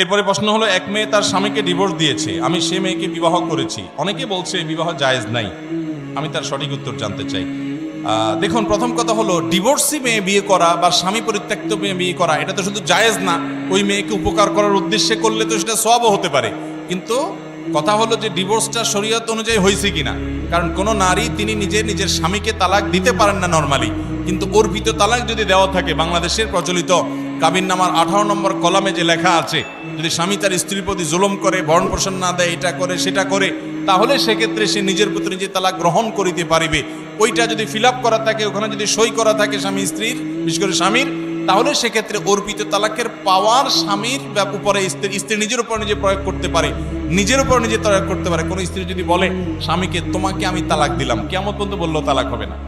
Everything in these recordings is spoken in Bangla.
এরপরে প্রশ্ন হলো, এক মেয়ে তার স্বামীকে ডিভোর্স দিয়েছে, আমি সে মেয়েকে বিবাহ করেছি, অনেকে বলছে বিবাহ জায়েজ নাই। আমি তার সঠিক উত্তর জানতে চাই। দেখুন, প্রথম কথা হলো, ডিভোর্সি মেয়ে বিয়ে করা বা স্বামী পরিত্যক্ত মেয়ে বিয়ে করা এটা তো শুধু জায়েজ না, ওই মেয়েকে উপকার করার উদ্দেশ্যে করলে তো সেটা সওয়াবও হতে পারে। কিন্তু কথা হলো যে ডিভোর্সটা শরীয়ত অনুযায়ী হয়েছে কিনা। কারণ কোনো নারী তিনি নিজের স্বামীকে তালাক দিতে পারেন না নর্মালি, কিন্তু অর্পিত তালাক যদি দেওয়া থাকে, বাংলাদেশের প্রচলিত কাবিননামার 18 নম্বর কলামে যে লেখা আছে, যদি স্বামী তার স্ত্রীর প্রতি জুলুম করে, ভরণ পোষণ না দেয়, এটা করে সেটা করে, তাহলে সেক্ষেত্রে সে নিজের প্রতি নিজে তালাক গ্রহণ করিতে পারিবে। ওইটা যদি ফিল আপ করা থাকে, ওখানে যদি সই করা থাকে স্বামী স্ত্রীর, বিশেষ করে স্বামীর, তাহলে সেক্ষেত্রে অর্পিত তালাকের পাওয়ার স্বামীর উপরে স্ত্রী নিজের উপর নিজে প্রয়োগ করতে পারে, নিজের উপর নিজে প্রয়োগ করতে পারে। কোনো স্ত্রী যদি বলে স্বামীকে, তোমাকে আমি তালাক দিলাম, কিয়ামত পর্যন্ত বললেও তালাক হবে না।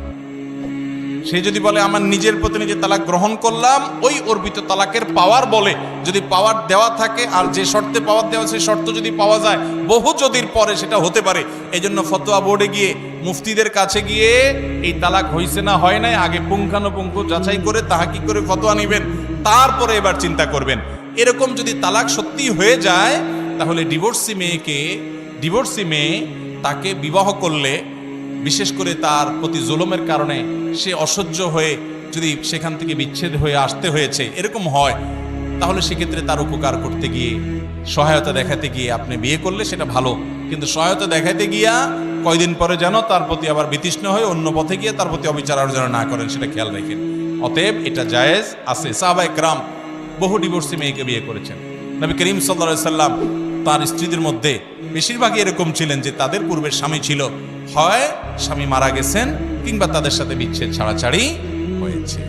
সে যদি বলে আমার নিজের প্রতি নিজে তালাক গ্রহণ করলাম, ওই অর্পিত তালাকের পাওয়ার বলে, যদি পাওয়ার দেওয়া থাকে আর যে শর্তে পাওয়ার দেওয়া, সেই শর্ত যদি পাওয়া যায়, বহু যদির পরে সেটা হতে পারে। এই জন্য ফতোয়া বোর্ডে গিয়ে, মুফতিদের কাছে গিয়ে এই তালাক হয়েছে না হয় নাই আগে পুঙ্খানুপুঙ্খ যাচাই করে তাহাকি করে ফতোয়া নেবেন, তারপরে এবার চিন্তা করবেন। এরকম যদি তালাক সত্যি হয়ে যায়, তাহলে ডিভোর্সি মেয়ে তাকে বিবাহ করলে, বিশেষ করে তার প্রতি জুলুমের কারণে সে অসহ্য হয়ে যদি সেখান থেকে বিচ্ছেদ হয়ে আসতে হয়েছে, এরকম হয়, তাহলে সেক্ষেত্রে তার উপকার করতে গিয়ে, সহায়তা দেখাতে গিয়ে আপনি বিয়ে করলে সেটা ভালো। কিন্তু সহায়তা দেখাতে গিয়া কয়দিন পরে যেন তার প্রতি আবার বিতৃষ্ণ হয়ে অন্য পথে গিয়ে তার প্রতি অবিচার আর যেন না করেন, সেটা খেয়াল রাখেন। অতএব এটা জায়েজ আছে। সাহাবায়ে কেরাম বহু ডিভোর্সি মেয়েকে বিয়ে করেছেন। নবী করিম সাল্লাল্লাহু আলাইহি সাল্লাম তার স্ত্রীদের মধ্যে বেশিরভাগই এরকম ছিলেন যে তাদের পূর্বের স্বামী ছিল, হয় স্বামী মারা গেছেন কিংবা তাদের সাথে বিচ্ছেদ ছাড়াছাড়ি হয়েছে।